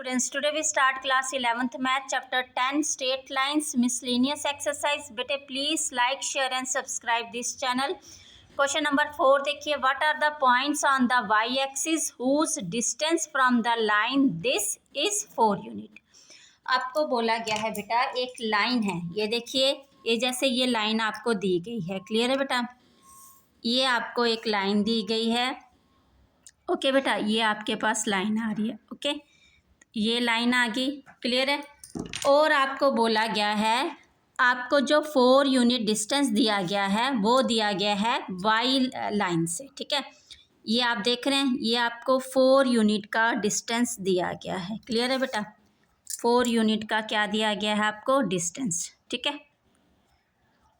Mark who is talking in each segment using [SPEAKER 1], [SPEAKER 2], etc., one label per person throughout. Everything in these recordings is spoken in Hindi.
[SPEAKER 1] Students, today we start class 11th math chapter 10 straight lines miscellaneous exercise. बेटे please like, share and subscribe this channel. Question number 4 देखिए, what are the points on the y axis whose distance from the line this is 4 unit. आपको बोला गया है बेटा एक लाइन है, ये देखिए, ये जैसे ये लाइन आपको दी गई है, क्लियर है बेटा, ये आपको एक लाइन दी गई है, ओके बेटा, ये आपके पास लाइन आ रही है, ओके, ये लाइन आ गई, क्लियर है। और आपको बोला गया है, आपको जो 4 यूनिट डिस्टेंस दिया गया है वो दिया गया है वाई लाइन से, ठीक है, ये आप देख रहे हैं, ये आपको 4 यूनिट का डिस्टेंस दिया गया है, क्लियर है बेटा, 4 यूनिट का क्या दिया गया है आपको डिस्टेंस, ठीक है।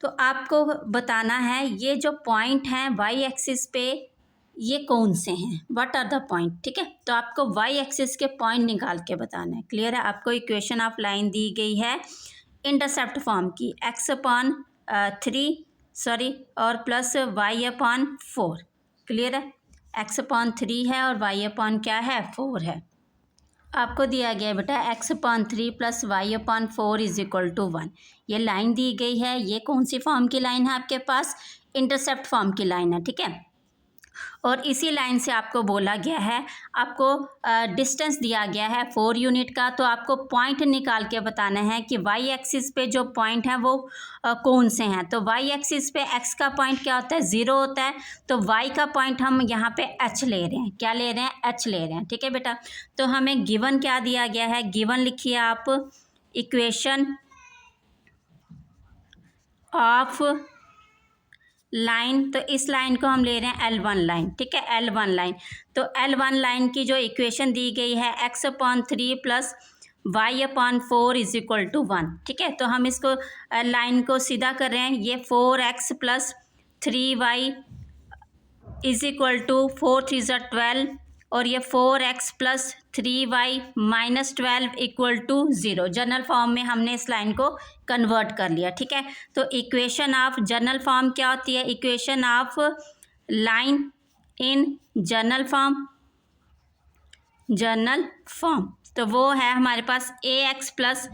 [SPEAKER 1] तो आपको बताना है ये जो पॉइंट हैं वाई एक्सिस पे ये कौन से हैं, व्हाट आर द पॉइंट, ठीक है। तो आपको वाई एक्सिस के पॉइंट निकाल के बताना है, क्लियर है। आपको इक्वेशन ऑफ लाइन दी गई है इंटरसेप्ट फॉर्म की, x अपॉन 3 और प्लस y अपॉन 4, क्लियर है, x अपॉन 3 है और y अपॉन क्या है 4 है। आपको दिया गया है बेटा x upon 3 plus y upon 4 is equal to 1, ये लाइन दी गई है, ये कौन सी फॉर्म की लाइन है आपके पास, इंटरसेप्ट फॉर्म की लाइन है, ठीक है। और इसी लाइन से आपको बोला गया है, आपको डिस्टेंस दिया गया है 4 यूनिट का, तो आपको पॉइंट निकाल के बताना है कि वाई एक्सिस पे जो पॉइंट है वो कौन से हैं। तो वाई एक्सिस पे एक्स का पॉइंट क्या होता है 0 होता है, तो वाई का पॉइंट हम यहाँ पे एच ले रहे हैं, क्या ले रहे हैं एच ले रहे हैं, ठीक है बेटा। तो हमें गिवन क्या दिया गया है, गिवन लिखिए आप इक्वेशन ऑफ लाइन, तो इस लाइन को हम ले रहे हैं L1 लाइन, ठीक है, L1 लाइन। तो L1 लाइन की जो इक्वेशन दी गई है x upon 3 plus y upon 4 is equal to 1, ठीक है। तो हम इसको लाइन को सीधा कर रहे हैं, ये 4x plus 3y is equal to 4 3 12 और ये 4x plus 3y minus 12 equal to 0। General form में हमने इस लाइन को कन्वर्ट कर लिया, ठीक है। तो इक्वेशन ऑफ जनरल फॉर्म क्या होती है, equation of line in general form, तो वो है हमारे पास ax plus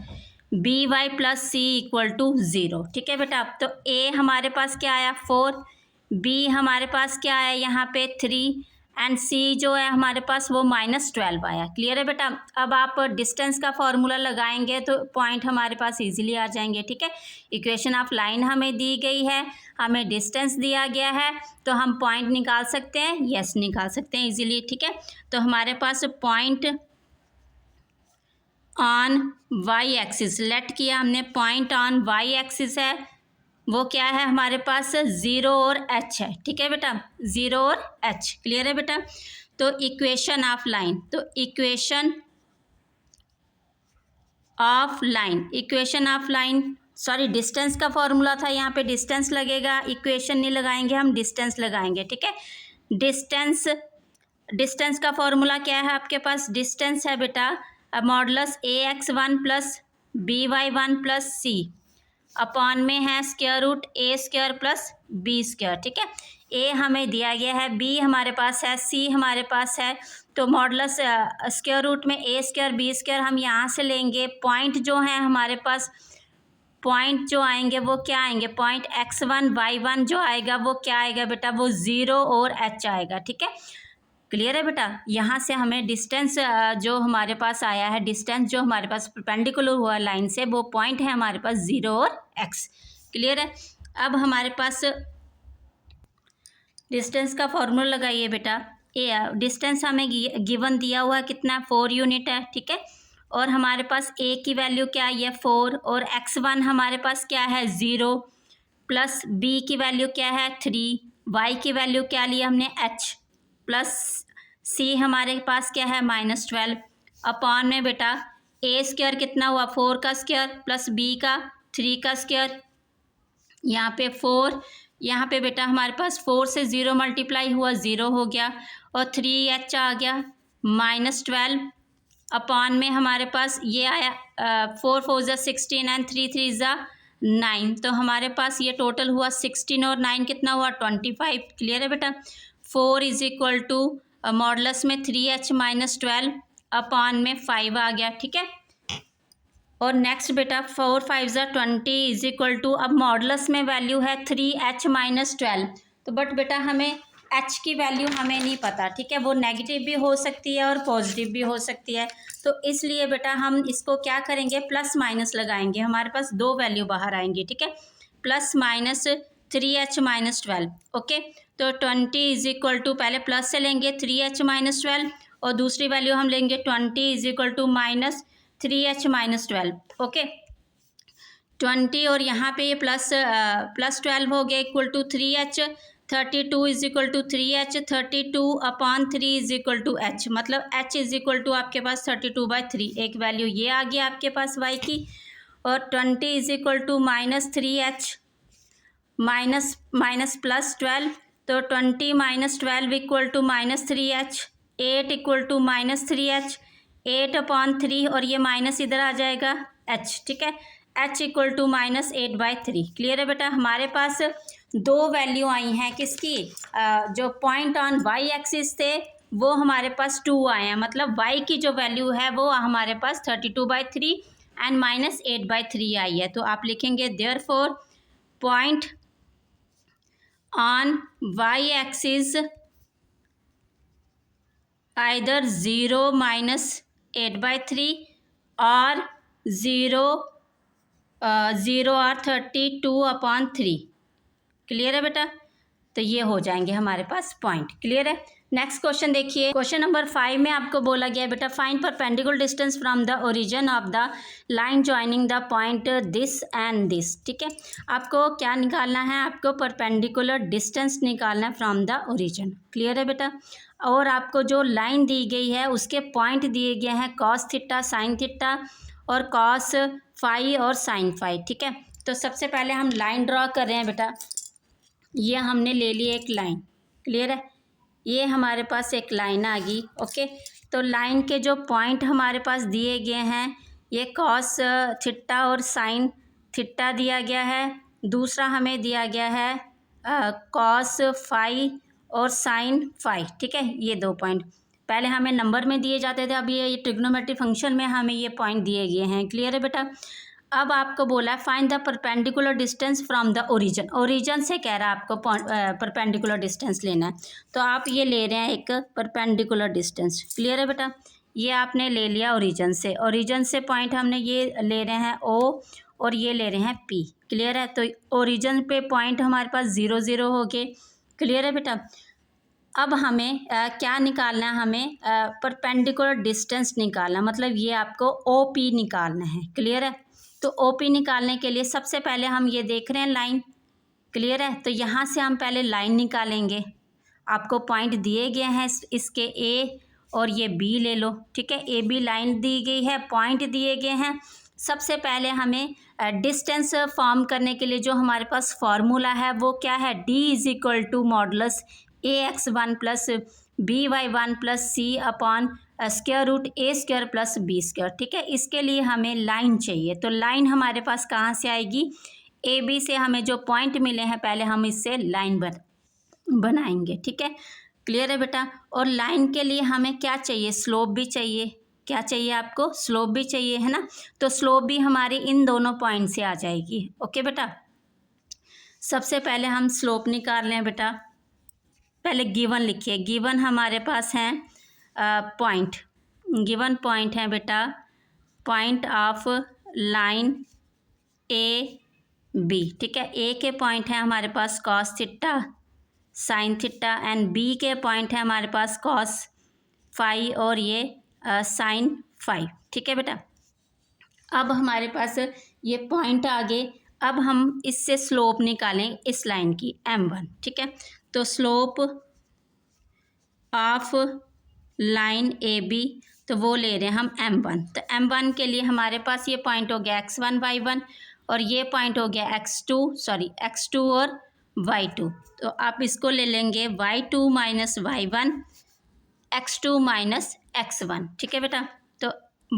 [SPEAKER 1] by plus c equal to 0, ठीक है बेटा। तो a हमारे पास क्या आया 4, b हमारे पास क्या आया यहाँ पे 3 एंड c जो है हमारे पास वो -12 आया, क्लियर है बेटा। अब आप डिस्टेंस का फॉर्मूला लगाएंगे तो पॉइंट हमारे पास इजीली आ जाएंगे, ठीक है। इक्वेशन ऑफ लाइन हमें दी गई है, हमें डिस्टेंस दिया गया है, तो हम पॉइंट निकाल सकते हैं, यस निकाल सकते हैं इजीली, ठीक है। तो हमारे पास point on Y axis let किया हमने, पॉइंट ऑन वाई एक्सिस है वो क्या है हमारे पास 0 और h है, ठीक है बेटा, 0 और h, क्लियर है बेटा। तो इक्वेशन ऑफ लाइन, तो equation of line sorry distance का फॉर्मूला था, यहाँ पे डिस्टेंस लगेगा, इक्वेशन नहीं लगाएंगे हम, डिस्टेंस लगाएंगे, ठीक है। डिस्टेंस का फॉर्मूला क्या है आपके पास, डिस्टेंस है बेटा modulus ax1 plus by1 plus c upon में है square root a square plus b square, ठीक है। a हमें दिया गया है, b हमारे पास है, c हमारे पास है, तो मॉडुलस स्क्वायर रूट में a स्क्वायर b स्क्वायर हम यहाँ से लेंगे। पॉइंट जो है हमारे पास, पॉइंट जो आएंगे वो क्या आएंगे, पॉइंट x1 y1 जो आएगा वो क्या आएगा बेटा, वो 0 और h आएगा, ठीक है, क्लियर है बेटा। यहाँ से हमें डिस्टेंस जो हमारे पास आया है, डिस्टेंस जो हमारे पास परपेंडिकुलर हुआ लाइन से, वो पॉइंट है हमारे पास 0 और x, क्लियर है। अब हमारे पास डिस्टेंस का फॉर्मूला लगाइए बेटा, डिस्टेंस हमें गिवन दिया हुआ है कितना 4 यूनिट है, ठीक है, और हमारे पास a की वैल्यू क्या है ये 4 और x1 हमारे पास क्या है 0 प्लस b की वैल्यू क्या है 3, y की वैल्यू क्या लिया हमने h प्लस c हमारे पास क्या है -12 अपॉन में बेटा a स्क्वायर कितना हुआ 4 का स्क्वायर प्लस b का 3 का स्क्वायर, यहाँ पे 4, यहाँ पे बेटा हमारे पास 4 से 0 मल्टीप्लाई हुआ 0 हो गया और 3h आ गया -12 अपॉन में हमारे पास ये आया 4 4 ज़ा 16 एंड 3 3 ज़ा 9, तो हमारे पास ये टोटल हुआ 16 और 9 कितना हुआ 25, क्लियर है बेटा। 4 इज इक्वल टू मॉडुलस में 3h -12 अपॉन में 5 आ गया, ठीक है। और नेक्स्ट बेटा 4 5 ज़ा 20 इज इक्वल टू, अब मॉडुलस में वैल्यू है 3h माइनस 12, तो बट बेटा हमें h की वैल्यू हमें नहीं पता, ठीक है, वो नेगेटिव भी हो सकती है और पॉजिटिव भी हो सकती है, तो इसलिए बेटा हम इसको क्या करेंगे, प्लस माइनस लगाएंगे, हमारे पास दो वैल्यू बाहर आएंगी, ठीक है, plus minus 3h minus 12, okay. तो 20 इज इक्वल टू, पहले प्लस से लेंगे 3h माइनस 12 और दूसरी वैल्यू हम लेंगे 20 is equal to minus 3h minus 12, okay. 20 और यहाँ पे ये प्लस 12 हो गया equal to 3h, 32 is equal to 3h, 32 upon 3 is equal to h, मतलब h इज इक्वल टू आपके पास 32/3, एक वैल्यू ये आ गया आपके पास y की। और 20 is equal to minus 3h minus plus 12, तो 20 minus 12 equal to minus 3h, 8 equal to minus 3h, 8 upon 3 और ये माइनस इधर आ जाएगा h, ठीक है, h equal to minus 8/3। Clear है बेटा, हमारे पास दो वैल्यू आई हैं किसकी, जो पॉइंट ऑन y एक्सिस थे वो हमारे पास 2 आए हैं, मतलब y की जो वैल्यू है वो हमारे पास 32/3 एंड माइनस 8/3 आई है। तो आप लिखेंगे therefore point on y axis either 0 minus 8/3 और 0 और 32/3। क्लियर है बेटा, तो ये हो जाएंगे हमारे पास पॉइंट। क्लियर है। नेक्स्ट क्वेश्चन देखिए, क्वेश्चन नंबर 5 में आपको बोला गया है बेटा find perpendicular distance from the origin of the line joining the point this and this, ठीक है। आपको क्या निकालना है, आपको परपेंडिकुलर डिस्टेंस निकालना है फ्रॉम द ओरिजिन। क्लियर है बेटा, और आपको जो लाइन दी गई है उसके पॉइंट दिए गए हैं कॉस थीटा, साइन थीटा और कॉस फाई और साइन फाई, ठीक है। तो सबसे पहले हम लाइन ड्रॉ कर रहे हैं बेटा, ये हमने ले ली एक लाइन। क्लियर है, ये हमारे पास एक लाइन आ गई, ओके। तो लाइन के जो पॉइंट हमारे पास दिए गए हैं, ये कॉस थीटा और साइन थीटा दिया गया है, दूसरा हमें दिया गया है कॉस फाई और साइन फाई, ठीक है। ये दो पॉइंट पहले हमें नंबर में दिए जाते थे, अब ये ट्रिग्नोमेट्री फंक्शन में हमें ये पॉइंट दिए गए हैं। क्लियर है बेटा, अब आपको बोला है find the perpendicular distance from the origin, origin से कह रहा है आपको परपेंडिकुलर डिस्टेंस लेना है, तो आप ये ले रहे हैं एक परपेंडिकुलर डिस्टेंस। क्लियर है बेटा, ये आपने ले लिया ओरिजिन से पॉइंट हमने ये ले रहे हैं ओ और ये ले रहे हैं पी। क्लियर है, तो ओरिजिन पे पॉइंट हमारे पास 0 0 हो गए। क्लियर है बेटा, अब हमें क्या निकालना है, हमें परपेंडिकुलर डिस्टेंस निकालना, मतलब ये आपको ओ पी निकालना है। क्लियर है, तो ओ पी निकालने के लिए सबसे पहले हम ये देख रहे हैं लाइन। क्लियर है, तो यहाँ से हम पहले लाइन निकालेंगे, आपको पॉइंट दिए गए हैं इसके ए और ये बी ले लो, ठीक है। ए बी लाइन दी गई है, पॉइंट दिए गए हैं। सबसे पहले हमें डिस्टेंस फॉर्म करने के लिए जो हमारे पास फॉर्मूला है वो क्या है, D is equal to modulus AX1 plus BY1 plus C upon square root A² plus B², ठीक है। इसके लिए हमें लाइन चाहिए, तो लाइन हमारे पास कहाँ से आएगी, AB से हमें जो पॉइंट मिले हैं पहले हम इससे लाइन बनाएंगे, ठीक है। क्लियर है बेटा, और लाइन के लिए हमें क्या चाहिए, स्लोप भी चाहिए। क्या चाहिए आपको, स्लोप भी चाहिए, है ना। तो स्लोप भी हमारी इन दोनों पॉइंट से आ जाएगी। ओके बेटा, सबसे पहले हम स्लोप निकाल लें बेटा, पहले गिवन लिखिए। गिवन हमारे पास हैं पॉइंट, गिवन पॉइंट है बेटा point of line A B, ठीक है। ए के पॉइंट है हमारे पास cos theta sine theta and B के पॉइंट है हमारे पास कॉस फाई और ये साइन फाई, ठीक है बेटा। अब हमारे पास ये पॉइंट आ गए, अब हम इससे स्लोप निकालें इस लाइन की m1, ठीक है। तो slope of line A B, तो वो ले रहे हैं हम m1, तो m1 के लिए हमारे पास ये पॉइंट हो गया x1 y1 और ये पॉइंट हो गया x2 और y2, तो आप इसको ले लेंगे y2 minus y1 x2 minus x1, ठीक है बेटा। तो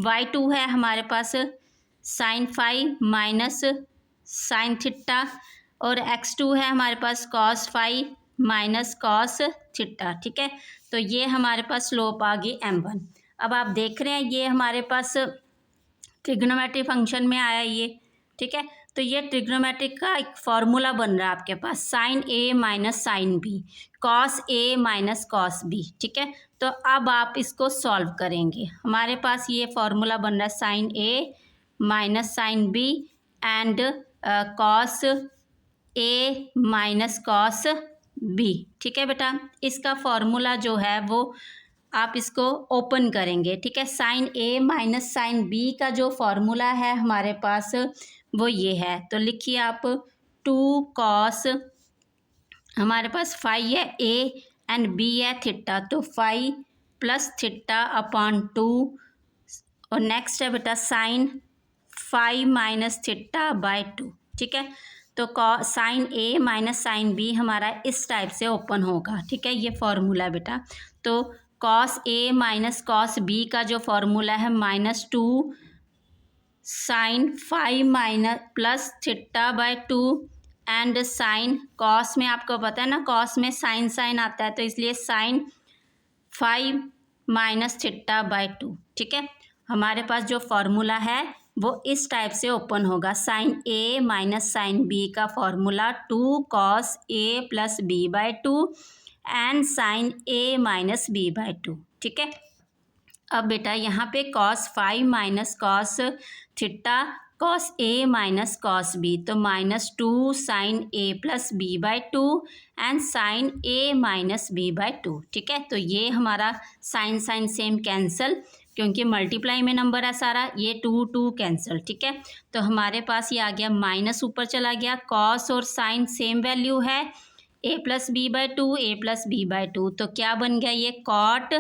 [SPEAKER 1] y2 है हमारे पास sine phi minus sine theta और x2 है हमारे पास cos phi minus cos theta, ठीक है। तो ये हमारे पास स्लोप आ गई m1। अब आप देख रहे हैं ये हमारे पास ट्रिग्नोमेट्री फंक्शन में आया ये, ठीक है। तो ये ट्रिग्नोमेट्रिक का एक फॉर्मूला बन रहा है आपके पास, sign A minus sine B, cos A minus cos B, ठीक है। तो अब आप इसको सॉल्व करेंगे। हमारे पास ये फॉर्मूला बन रहा है sine A minus sine B and cos A minus cos B, ठीक है बेटा। इसका फॉर्मूला जो है वो आप इसको ओपन करेंगे, ठीक है। Sine A minus sine B का जो फॉर्मूला है हमारे पास वो ये है, तो लिखिए आप 2 कॉस, हमारे पास फाई है ए एंड बी है थीटा, तो फाई प्लस थीटा अपॉन 2, और नेक्स्ट है बेटा sine phi minus theta by 2, ठीक है। तो sine A minus sine B हमारा इस टाइप से ओपन होगा, ठीक है। ये फॉर्मूला है बेटा। तो cos A minus cos B का जो फॉर्मूला है -2 sine five minus plus theta by 2 and sine cos में आपको पता है ना, कॉस में साइन साइन आता है, तो इसलिए साइन 5 माइनस थीटा बाय 2, ठीक है। हमारे पास जो फॉर्मूला है वो इस टाइप से ओपन होगा, sine A minus sine B का formula 2 cos A plus B by 2 and sine A minus B by 2, ठीक है। अब बेटा यहाँ पे cos 5 minus cos theta cos A minus cos B, तो -2 sine A plus B by 2 and sine A minus B by 2, ठीक है। तो ये हमारा साइन साइन सेम कैंसिल, क्योंकि मल्टीप्लाई में नंबर है सारा, ये 2 कैंसिल, ठीक है। तो हमारे पास ये आ गया माइनस, ऊपर चला गया, कॉस और साइन सेम वैल्यू है, ए plus B by 2 A plus B by 2, तो क्या बन गया ये कॉट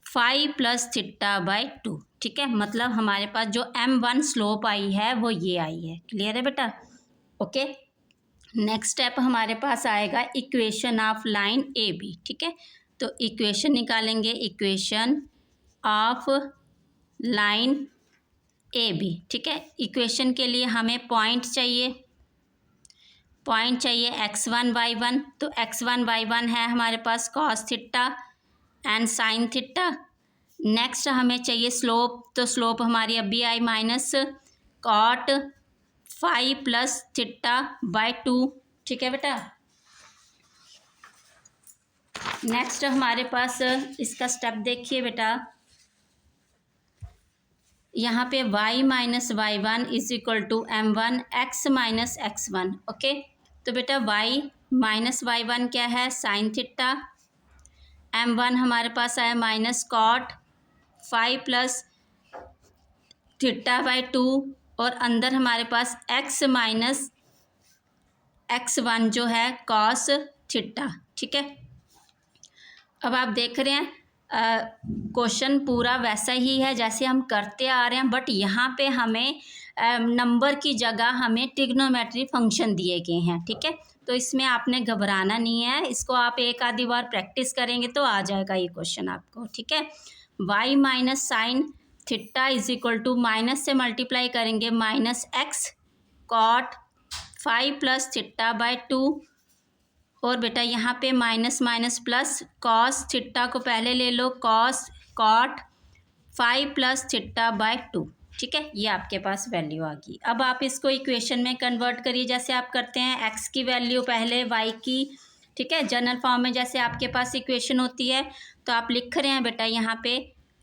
[SPEAKER 1] 5 प्लस थीटा बाय 2, ठीक है। मतलब हमारे पास जो m1 स्लोप आई है वो ये आई है। क्लियर है बेटा? ओके। नेक्स्ट स्टेप हमारे पास आएगा equation of line A B, ठीक है। तो इक्वेशन निकालेंगे, equation of line A B, ठीक है। इक्वेशन के लिए हमें पॉइंट चाहिए, पॉइंट चाहिए x1 y1, तो x1 y1 है हमारे पास cos theta and sine theta. Next हमें चाहिए स्लोप, तो स्लोप हमारी अभी आई minus cot 5 plus theta by 2, ठीक है बेटा। नेक्स्ट हमारे पास इसका स्टेप देखिए बेटा, यहाँ पे y minus y1 is equal to m1 x minus x1, okay. तो बेटा y माइनस y1 क्या है, साइन थीटा, m1 हमारे पास आया minus cot 5 plus theta by 2, और अंदर हमारे पास x माइनस x1 जो है कॉस थीटा, ठीक है। अब आप देख रहे हैं क्वेश्चन पूरा वैसा ही है जैसे हम करते आ रहे हैं, बट यहाँ पे हमें नंबर की जगह हमें ट्रिग्नोमेट्री फंक्शन दिए गए हैं, ठीक है। तो इसमें आपने घबराना नहीं है, इसको आप एक आधी बार प्रैक्टिस करेंगे तो आ जाएगा ये क्वेश्चन आपको, ठीक है। y minus sine theta is equal to, minus से मल्टीप्लाई करेंगे minus x cot 5 plus theta by 2, और बेटा यहाँ पे minus minus plus, cos theta को पहले ले लो, cos cot 5 plus theta by 2, ठीक है। ये आपके पास वैल्यू आ गई। अब आप इसको इक्वेशन में कन्वर्ट करिए, जैसे आप करते हैं x की वैल्यू पहले y की, ठीक है। जनरल फॉर्म में जैसे आपके पास इक्वेशन होती है, तो आप लिख रहे हैं बेटा यहाँ पे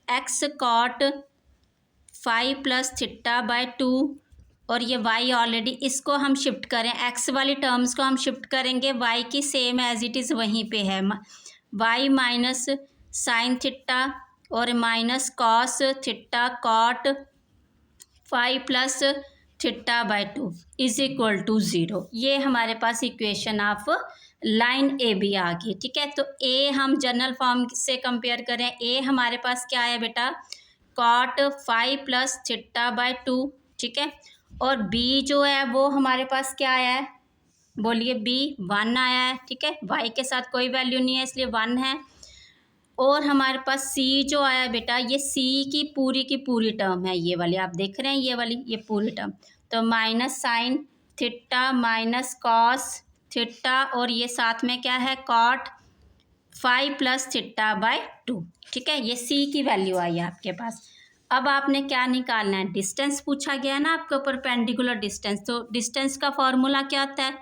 [SPEAKER 1] x cot 5 plus theta by 2, और ये y ऑलरेडी, इसको हम शिफ्ट करें, x वाली टर्म्स को हम शिफ्ट करेंगे, y की सेम एज इट इज़ वहीं पे है, y माइनस साइन थीटा और minus cos theta cot 5 plus theta by 2 is equal to 0। ये हमारे पास equation of line A B आ गई, ठीक है। तो ए हम जनरल फॉर्म से कंपेयर करें, ए हमारे पास क्या है बेटा, कॉट 5 प्लस थीटा बाय 2, ठीक है। और बी जो है वो हमारे पास क्या आया है, बोलिए, बी 1 आया है, ठीक है। वाई के साथ कोई वैल्यू नहीं है इसलिए 1 है। और हमारे पास सी जो आया है बेटा, ये सी की पूरी टर्म है, ये वाली आप देख रहे हैं, ये वाली, ये पूरी टर्म, तो minus sine theta minus cos theta, और ये साथ में क्या है, कॉट 5 प्लस थीटा बाय 2। ठीक है, ये सी की वैल्यू आई आपके पास। अब आपने क्या निकालना है, डिस्टेंस पूछा गया ना आपको, परपेंडिकुलर डिस्टेंस। तो डिस्टेंस का फॉर्मूला क्या होता है,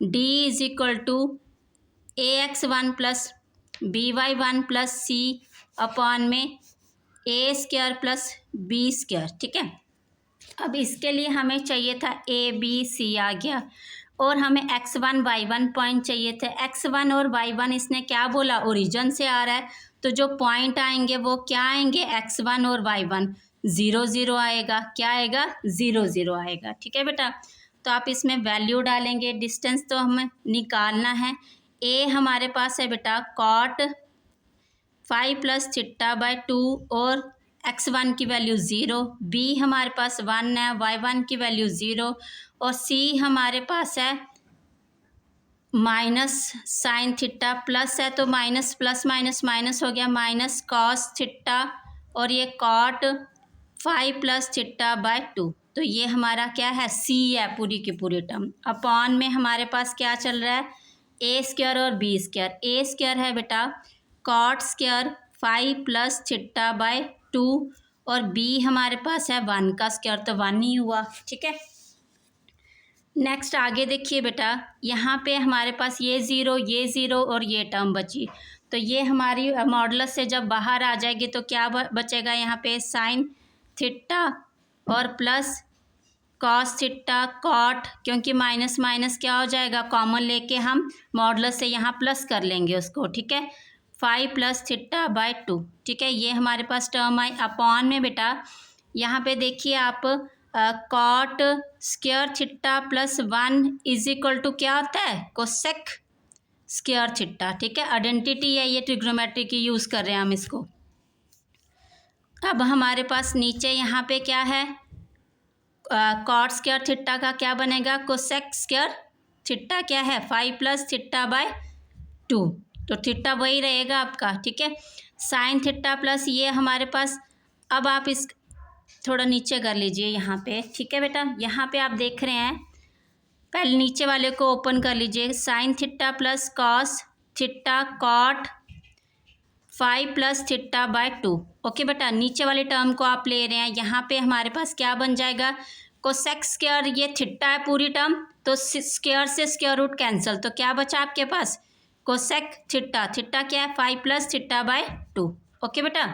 [SPEAKER 1] d is equal to ax1 plus by1 plus C upon में a square plus b square. ठीक है, अब इसके लिए हमें चाहिए था a b c आ गया, और हमें x1 y1 पॉइंट चाहिए थे। x1 और y1 इसने क्या बोला, ओरिजिन से आ रहा है, तो जो पॉइंट आएंगे वो क्या आएंगे, x1 और y1 0 0 आएगा। क्या आएगा, 0 0 आएगा। ठीक है बेटा, तो आप इसमें वैल्यू डालेंगे। डिस्टेंस तो हमें निकालना है। a हमारे पास है बेटा cot 5 प्लस थीटा बाय 2 और x1 की वैल्यू 0, b हमारे पास 1 है, y1 की वैल्यू 0, और c हमारे पास है माइनस साइन थीटा, प्लस है तो माइनस प्लस माइनस माइनस हो गया, माइनस कॉस थीटा, और ये कॉट 5 प्लस थीटा बाय 2। तो ये हमारा क्या है, सी है पूरी की पूरी टर्म। अपॉन में हमारे पास क्या चल रहा है, ए स्क्वायर और बी स्क्वायर। ए स्क्वायर है बेटा cot square 5 plus theta by 2, और बी हमारे पास है 1 का स्क्वायर, तो 1 ही हुआ। ठीक है, नेक्स्ट आगे देखिए बेटा, यहाँ पे हमारे पास ये 0 और ये टर्म बची, तो ये हमारी मॉडुलस से जब बाहर आ जाएगी तो क्या बचेगा, यहाँ पे साइन थीटा और प्लस कॉस थीटा कॉट, क्योंकि माइनस माइनस क्या हो जाएगा, कॉमन लेके हम मॉडुलस से यहाँ प्लस कर लेंगे उसको। ठीक है, 5 प्लस थीटा बाय 2। ठीक है, ये हमारे पास टर्म आई। अपॉन में बेटा यहाँ पे देखिए आप cot square theta plus 1 is equal to क्या होता है, कोसेक स्क्वायर थीटा। ठीक है, आइडेंटिटी है ये, ट्रिग्नोमेट्री की यूज़ कर रहे हैं हम इसको। अब हमारे पास नीचे यहाँ पे क्या है, कॉट स्क्वायर थीटा का क्या बनेगा, कोसेक स्क्वायर थीटा क्या है, 5 प्लस थीटा बाय 2, तो थीटा वही रहेगा आपका। ठीक है, साइन थीटा प्लस ये हमारे पास, अब आप इस थोड़ा नीचे कर लीजिए यहाँ पे। ठीक है बेटा, यहाँ पे आप देख रहे हैं, पहले नीचे वाले को ओपन कर लीजिए, sine theta plus cos theta cot 5 plus theta by 2। Okay बेटा, नीचे वाले टर्म को आप ले रहे हैं, यहाँ पे हमारे पास क्या बन जाएगा, कोसेक स्क्वायर, ये थीटा है पूरी टर्म, तो स्क्वायर से स्क्वायर रूट कैंसिल, तो क्या बचा आपके पास, कोसेक थीटा, थीटा क्या है 5 प्लस थीटा बाय 2। ओके बेटा,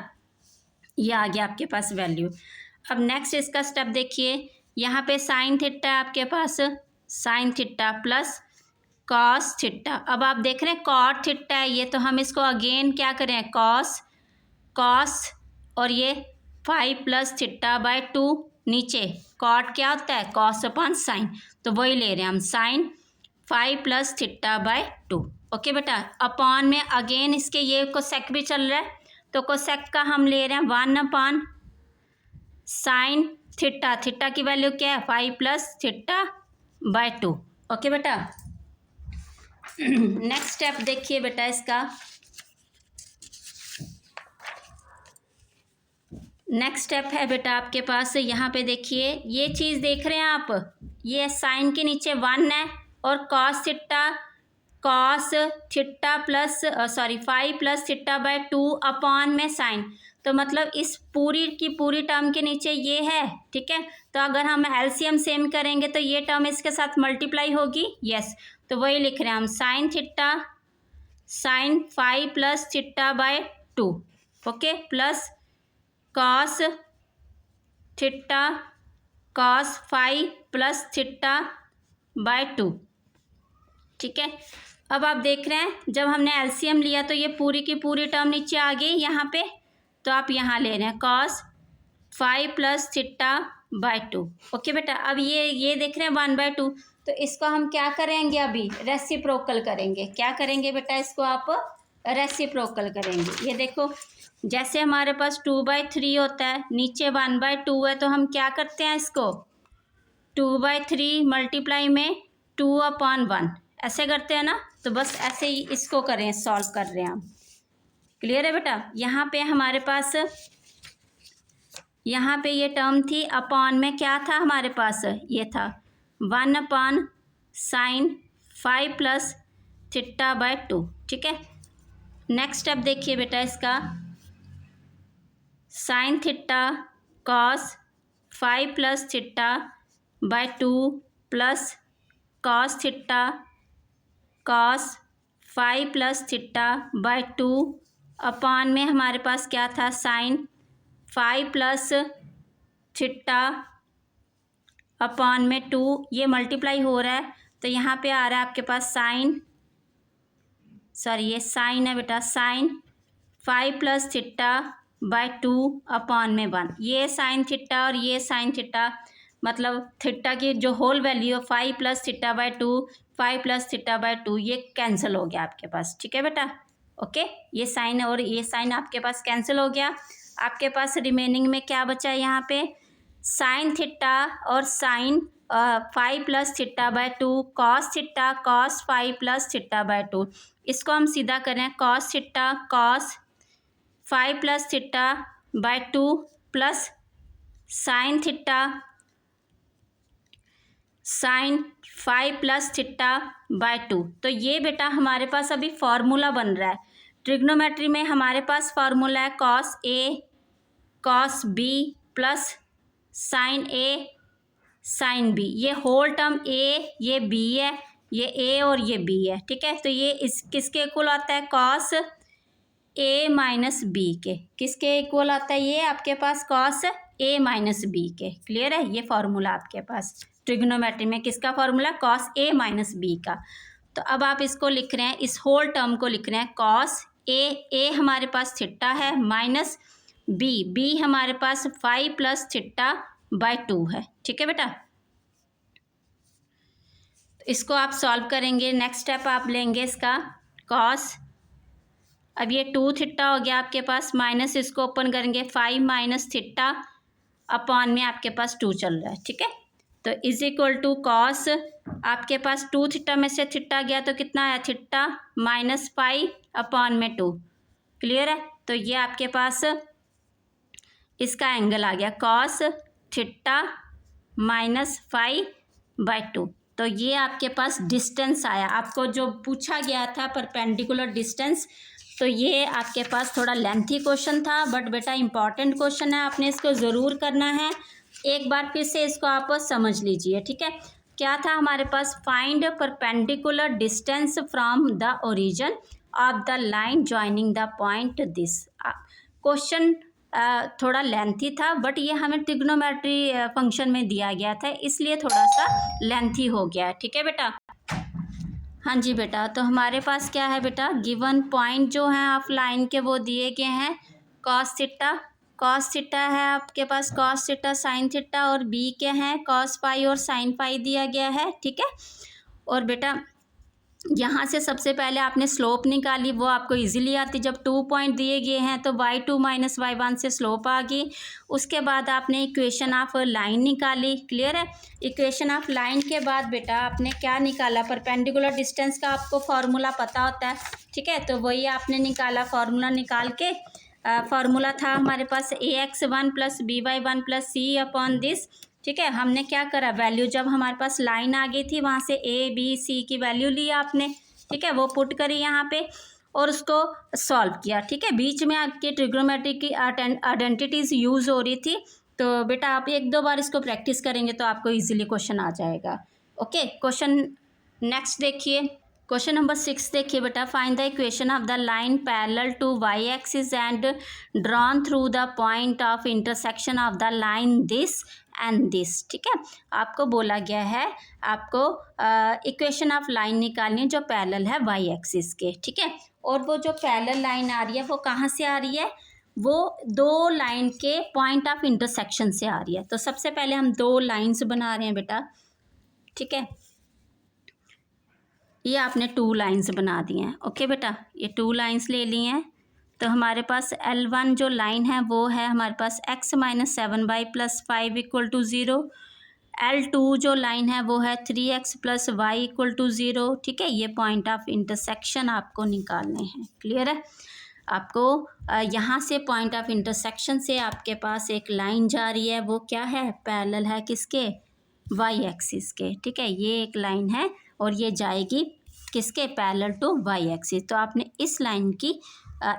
[SPEAKER 1] ये आ गया आपके पास वैल्यू। अब नेक्स्ट इसका स्टेप देखिए, यहाँ पे साइन थीटा आपके पास, sine theta plus cos theta. अब आप देख रहे हैं कॉट थीटा है ये, तो हम इसको अगेन क्या करें, कॉस कॉस, और ये 5 प्लस थीटा बाय 2, नीचे कॉट क्या होता है, कॉस अपॉन साइन, तो वही ले रहे हैं हम, sine 5 plus theta by 2। Okay बेटा, अपॉन में अगेन इसके ये कोसेक भी चल रहा है, तो कोसेक का हम ले रहे हैं 1 अपॉन साइन थीटा, थीटा की वैल्यू क्या है, 5 प्लस थीटा बाय 2। ओके बेटा, नेक्स्ट स्टेप देखिए बेटा इसका, नेक्स्ट स्टेप है बेटा आपके पास, यहाँ पे देखिए ये चीज़ देख रहे हैं आप, ये साइन के नीचे 1 है, और cos theta plus 5 plus theta by 2 upon में साइन, तो मतलब इस पूरी की पूरी टर्म के नीचे ये है। ठीक है, तो अगर हम एलसीएम सेम करेंगे तो ये टर्म इसके साथ मल्टीप्लाई होगी, यस, तो वही लिख रहे हैं हम, sign theta sine 5 plus theta by 2, okay, plus cos theta cos 5 plus theta by 2। ठीक है, अब आप देख रहे हैं जब हमने एलसीएम लिया तो ये पूरी की पूरी टर्म नीचे आ गई यहाँ पे, तो आप यहाँ ले रहे हैं cos 5 plus theta by 2। Okay बेटा, अब ये देख रहे हैं 1/2, तो इसको हम क्या करेंगे, अभी रेसिप्रोकल करेंगे। क्या करेंगे बेटा, इसको आप रेसिप्रोकल करेंगे। ये देखो, जैसे हमारे पास 2/3 होता है, नीचे 1/2 है, तो हम क्या करते हैं, इसको 2/3 मल्टीप्लाई में 2/1 ऐसे करते हैं ना, तो बस ऐसे ही इसको करें, सॉल्व कर रहे हैं हम। क्लियर है बेटा, यहाँ पे हमारे पास, यहाँ पे ये टर्म थी, अपॉन में क्या था हमारे पास, ये था 1 upon sine 5 plus theta by 2। ठीक है, नेक्स्ट स्टेप देखिए बेटा इसका, sine theta cos 5 plus theta by 2 plus cos theta cos 5 plus theta by 2 upon में हमारे पास क्या था, साइन 5 प्लस थीटा अपॉन में 2, ये मल्टीप्लाई हो रहा है तो यहाँ पे आ रहा है आपके पास साइन, सॉरी ये साइन है बेटा, sine 5 plus theta by 2 upon में 1, ये साइन थीटा और ये साइन थीटा, मतलब थीटा की जो होल वैल्यू है 5 plus theta by 2, 5 plus theta by 2, ये कैंसिल हो गया आपके पास, ठीक है बेटा। ओके, ये साइन और ये साइन आपके पास कैंसिल हो गया। आपके पास रिमेनिंग में क्या बचा है यहाँ पे, साइन थीटा और sine 5 plus theta by 2 cos theta cos 5 plus theta by 2, इसको हम सीधा करें, cos theta cos 5 plus theta by 2 plus sine theta sine 5 plus theta by 2। तो ये बेटा हमारे पास अभी फॉर्मूला बन रहा है। ट्रिग्नोमेट्री में हमारे पास फॉर्मूला है cos A cos B plus sign A sine B, ये होल टर्म ए, ये बी है, ये ए और ये बी है, ठीक है। तो ये इस किसके इक्वल आता है, कॉस ए माइनस बी के, किसके इक्वल आता है ये आपके पास, कॉस ए माइनस बी के। क्लियर है, ये फॉर्मूला आपके पास ट्रिग्नोमेट्री में किसका formula, cos A minus B का। तो अब आप इसको लिख रहे हैं, इस होल टर्म को लिख रहे हैं कॉस ए हमारे पास थीटा है माइनस बी हमारे पास 5 प्लस थीटा बाय 2 है, ठीक है बेटा। तो इसको आप सॉल्व करेंगे, नेक्स्ट स्टेप आप लेंगे इसका कॉस, अब ये 2 थीटा हो गया आपके पास, माइनस इसको ओपन करेंगे 5 माइनस थीटा अपॉन में आपके पास 2 चल रहा है, ठीक है। तो इज इक्वल टू कॉस, आपके पास 2 थीटा में से थीटा गया तो कितना है, थीटा माइनस 5 अपॉन में 2। क्लियर है, तो ये आपके पास इसका एंगल आ गया कॉस थीटा माइनस 5 बाय 2। तो ये आपके पास डिस्टेंस आया, आपको जो पूछा गया था परपेंडिकुलर डिस्टेंस, तो ये आपके पास थोड़ा लेंथी क्वेश्चन था बट बेटा इंपॉर्टेंट क्वेश्चन है, आपने इसको ज़रूर करना है। एक बार फिर से इसको आप समझ लीजिए, ठीक है। क्या था हमारे पास, find perpendicular distance from the origin of the line joining the point this. Question थोड़ा लेंथी था बट ये हमें ट्रिग्नोमेट्री फंक्शन में दिया गया था, इसलिए थोड़ा सा लेंथी हो गया है, ठीक है बेटा। हाँ जी बेटा, तो हमारे पास क्या है बेटा, गिवन पॉइंट जो हैं ऑफ लाइन के वो दिए गए हैं, कॉस थीटा है आपके पास, कॉस थीटा साइन थीटा, और बी के हैं कॉस पाई और साइन पाई दिया गया है, ठीक है। और बेटा यहाँ से सबसे पहले आपने स्लोप निकाली, वो आपको इजीली आती, जब 2 पॉइंट दिए गए हैं तो y2 माइनस y1 से स्लोप आ गई। उसके बाद आपने इक्वेशन ऑफ लाइन निकाली। क्लियर है, इक्वेशन ऑफ लाइन के बाद बेटा आपने क्या निकाला, परपेंडिकुलर डिस्टेंस का आपको फार्मूला पता होता है, ठीक है। तो वही आपने निकाला, फार्मूला निकाल के फार्मूला था हमारे पास ax1 plus by1 plus C upon this, ठीक है। हमने क्या करा, वैल्यू जब हमारे पास लाइन आ गई थी वहाँ से ए बी सी की वैल्यू ली आपने, ठीक है, वो पुट करी यहाँ पे और उसको सॉल्व किया, ठीक है। बीच में आपके ट्रिग्नोमेट्री की आइडेंटिटीज़ यूज़ हो रही थी, तो बेटा आप 1-2 बार इसको प्रैक्टिस करेंगे तो आपको इजीली क्वेश्चन आ जाएगा। ओके, क्वेश्चन नेक्स्ट देखिए, क्वेश्चन नंबर 6 देखिए बेटा, find the equation of the line parallel to Y axis and drawn through the point of intersection of the line this and this, ठीक है। आपको बोला गया है आपको इक्वेशन ऑफ लाइन निकालनी है जो पैरेलल है वाई एक्सिस के, ठीक है। और वो जो पैरेलल लाइन आ रही है वो कहाँ से आ रही है, वो 2 लाइन के पॉइंट ऑफ इंटरसेक्शन से आ रही है। तो सबसे पहले हम 2 लाइन्स बना रहे हैं बेटा, ठीक है। ये आपने 2 लाइन्स बना दी हैं, ओके बेटा, ये 2 लाइन्स ले ली हैं। तो हमारे पास L1 जो लाइन है वो है हमारे पास x minus 7y plus 5 equal to 0। L2 जो लाइन है वो है 3x plus Y equal to 0, ठीक है। ये पॉइंट ऑफ इंटरसेक्शन आपको निकालने हैं। क्लियर है, आपको यहाँ से पॉइंट ऑफ इंटरसेक्शन से आपके पास एक लाइन जा रही है, वो क्या है, पैरेलल है किसके, वाई एक्सिस के, ठीक है। ये एक लाइन है और ये जाएगी किसके, पैरेलल टू वाई एक्सिस। तो आपने इस लाइन की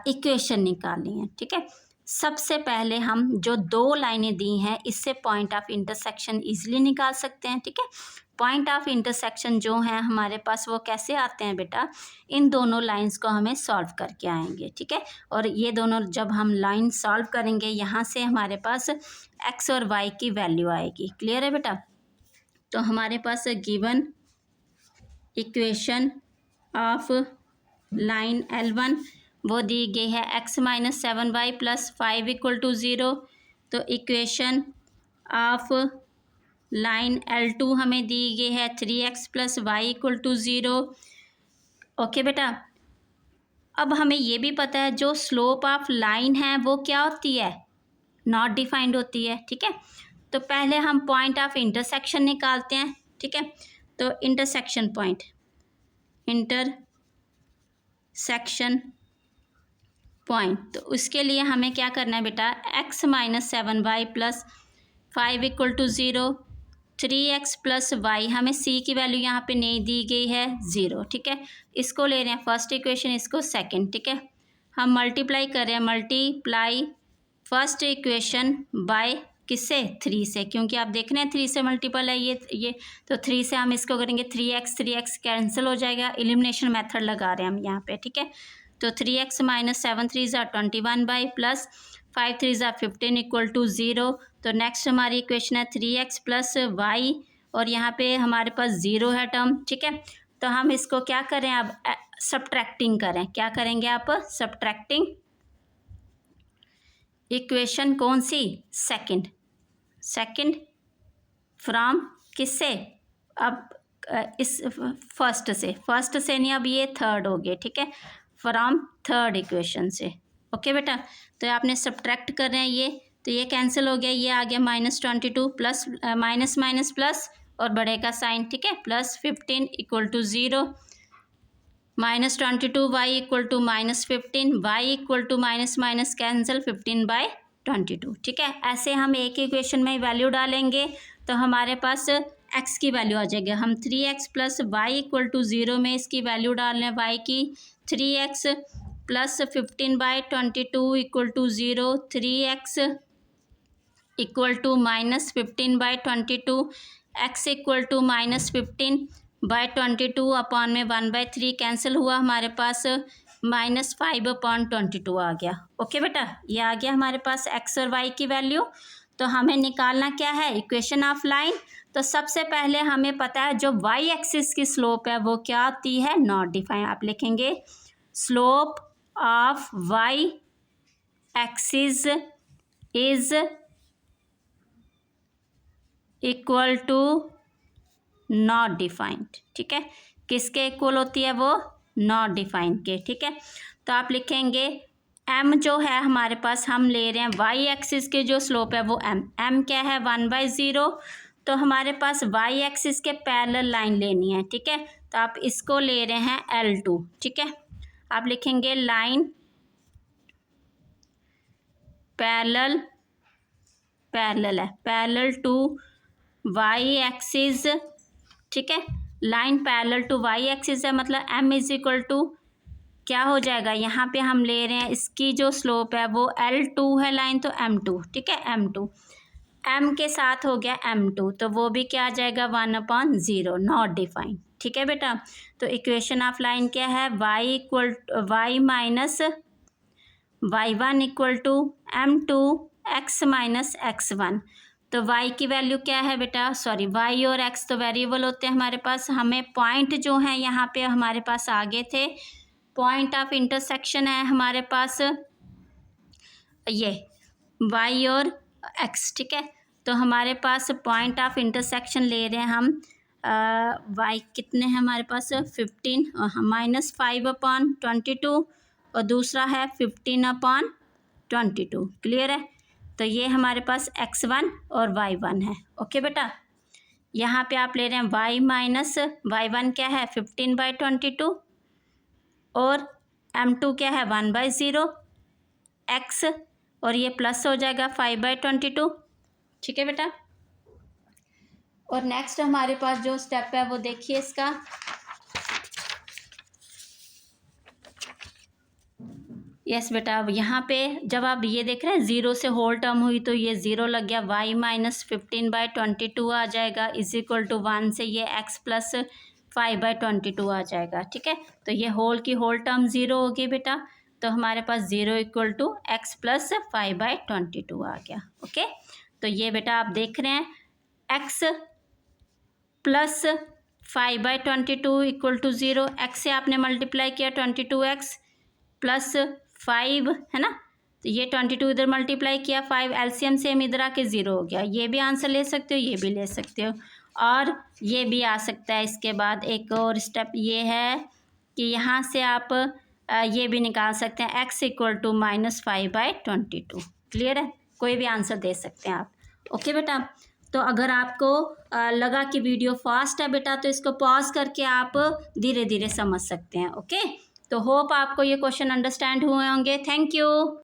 [SPEAKER 1] इक्वेशन निकालनी है, ठीक है। सबसे पहले हम जो दो लाइनें दी हैं इससे पॉइंट ऑफ इंटरसेक्शन इजीली निकाल सकते हैं, ठीक है। पॉइंट ऑफ इंटरसेक्शन जो है हमारे पास वो कैसे आते हैं बेटा, इन दोनों लाइंस को हमें सॉल्व करके आएंगे, ठीक है। और ये दोनों जब हम लाइन सॉल्व करेंगे यहाँ से हमारे पास एक्स और वाई की वैल्यू आएगी। क्लियर है बेटा। तो हमारे पास given equation of line L1 वो दी गई है x-7y + 5 = 0। तो इक्वेशन ऑफ लाइन L2 हमें दी गई है 3x + y = 0। ओके बेटा। अब हमें ये भी पता है जो स्लोप ऑफ लाइन है वो क्या होती है, नॉट डिफाइंड होती है, ठीक है। तो पहले हम पॉइंट ऑफ इंटरसेक्शन निकालते हैं, ठीक है। तो इंटरसेक्शन पॉइंट, इंटरसेक्शन पॉइंट, तो उसके लिए हमें क्या करना है बेटा, x-7y + 5 = 0, 3x + y, हमें c की वैल्यू यहाँ पे नहीं दी गई है 0, ठीक है। इसको ले रहे हैं फर्स्ट इक्वेशन, इसको सेकंड, ठीक है। हम मल्टीप्लाई कर रहे हैं, मल्टीप्लाई फर्स्ट इक्वेशन बाय किससे, 3 से, क्योंकि आप देख रहे हैं 3 से मल्टीपल है ये तो 3 से हम इसको करेंगे 3x कैंसिल हो जाएगा, एलिमिनेशन मेथड लगा रहे हैं हम यहाँ पे, ठीक है। तो 3x - 7 3 = 21y + 5 3 = 15 = 0। तो नेक्स्ट हमारी इक्वेशन है 3x + y और यहाँ पे हमारे पास 0 है टर्म, ठीक है। तो हम इसको क्या करें, अब सब्ट्रैक्टिंग करें, क्या करेंगे आप, सब्ट्रैक्टिंग इक्वेशन कौन सी, सेकंड फ्रॉम किससे, अब इस फर्स्ट से नहीं, अब ये थर्ड हो गए, ठीक है, फ्रॉम थर्ड इक्वेशन से। ओके बेटा। तो आपने सब्ट्रैक्ट कर रहे हैं ये, तो ये कैंसिल हो गया, ये आ गया -22 प्लस माइनस माइनस प्लस और बड़े का साइन, ठीक है, +15 = 0, -22 y = -15, y = माइनस कैंसिल 15/22, ठीक है। ऐसे हम एक इक्वेशन में वैल्यू डालेंगे तो हमारे पास x की वैल्यू आ जाएगी। हम 3x + y = 0 में इसकी वैल्यू डाल रहे हैं, y की 3x + 15/22 = 0, 3x = -15/22, x = -15/22 अपॉन में 1/3 कैंसिल हुआ, हमारे पास -5/22 आ गया। ओके बेटा, ये आ गया हमारे पास x और y की वैल्यू। तो हमें निकालना क्या है, इक्वेशन ऑफ लाइन। तो सबसे पहले हमें पता है जो y एक्सिस की स्लोप है वो क्या आती है, नॉट डिफाइन। आप लिखेंगे slope of y axis is equal to not defined, ठीक है। किसके इक्वल होती है वो, नॉट डिफाइंड के, ठीक है। तो आप लिखेंगे m जो है हमारे पास, हम ले रहे हैं y एक्सिस के जो स्लोप है वो m क्या है, 1/0। तो हमारे पास y एक्सिस के पैरेलल लाइन लेनी है, ठीक है। तो आप इसको ले रहे हैं L2, ठीक है। आप लिखेंगे लाइन पैरेलल है, पैरेलल टू y एक्सिस, ठीक है। Line parallel to y axis है, मतलब m = क्या हो जाएगा, यहाँ पे हम ले रहे हैं इसकी जो स्लोप है वो L2 है लाइन, तो m2, ठीक है, m2 m के साथ हो गया m2, तो वो भी क्या आ जाएगा 1/0, नॉट डिफाइंड, ठीक है बेटा। तो इक्वेशन ऑफ लाइन क्या है, y - y1 = m2 x - x1। तो y की वैल्यू क्या है बेटा, सॉरी y और x तो वेरिएबल होते हैं हमारे पास, हमें पॉइंट जो है यहाँ पे हमारे पास आगे थे, पॉइंट ऑफ इंटरसेक्शन है हमारे पास ये y और x, ठीक है। तो हमारे पास पॉइंट ऑफ इंटरसेक्शन ले रहे हैं हम y कितने हैं हमारे पास, 15 -5/22 और दूसरा है 15/22, क्लियर है। तो ये हमारे पास x1 और y1 है। ओके बेटा, यहाँ पे आप ले रहे हैं y - y1 क्या है 15/22 और m2 क्या है 1/0 x, और ये प्लस हो जाएगा 5/22, ठीक है बेटा। और नेक्स्ट हमारे पास जो स्टेप है वो देखिए इसका, यस बेटा, अब यहाँ पे जब आप ये देख रहे हैं 0 से होल टर्म हुई तो ये 0 लग गया, y माइनस 15/22 आ जाएगा इज इक्वल टू 1 से ये x प्लस 5/22 आ जाएगा। ठीक है, तो ये होल की होल टर्म 0 होगी बेटा, तो हमारे पास 0 इक्वल टू x प्लस 5/22 आ गया। ओके, तो ये बेटा आप देख रहे हैं x plus 5/22 equal to 0, x से आपने मल्टीप्लाई किया 22x प्लस 5 है ना, तो ये 22 इधर मल्टीप्लाई किया, 5 एलसीएम सेम इधर आके 0 हो गया। ये भी आंसर ले सकते हो, ये भी ले सकते हो, और ये भी आ सकता है। इसके बाद एक और स्टेप ये है कि यहाँ से आप ये भी निकाल सकते हैं x इक्वल टू -5/22। क्लियर है, कोई भी आंसर दे सकते हैं आप। ओके बेटा, तो अगर आपको लगा कि वीडियो फास्ट है बेटा, तो इसको पॉज करके आप धीरे धीरे समझ सकते हैं। ओके, तो होप आपको ये क्वेश्चन अंडरस्टैंड हुए होंगे। Thank you.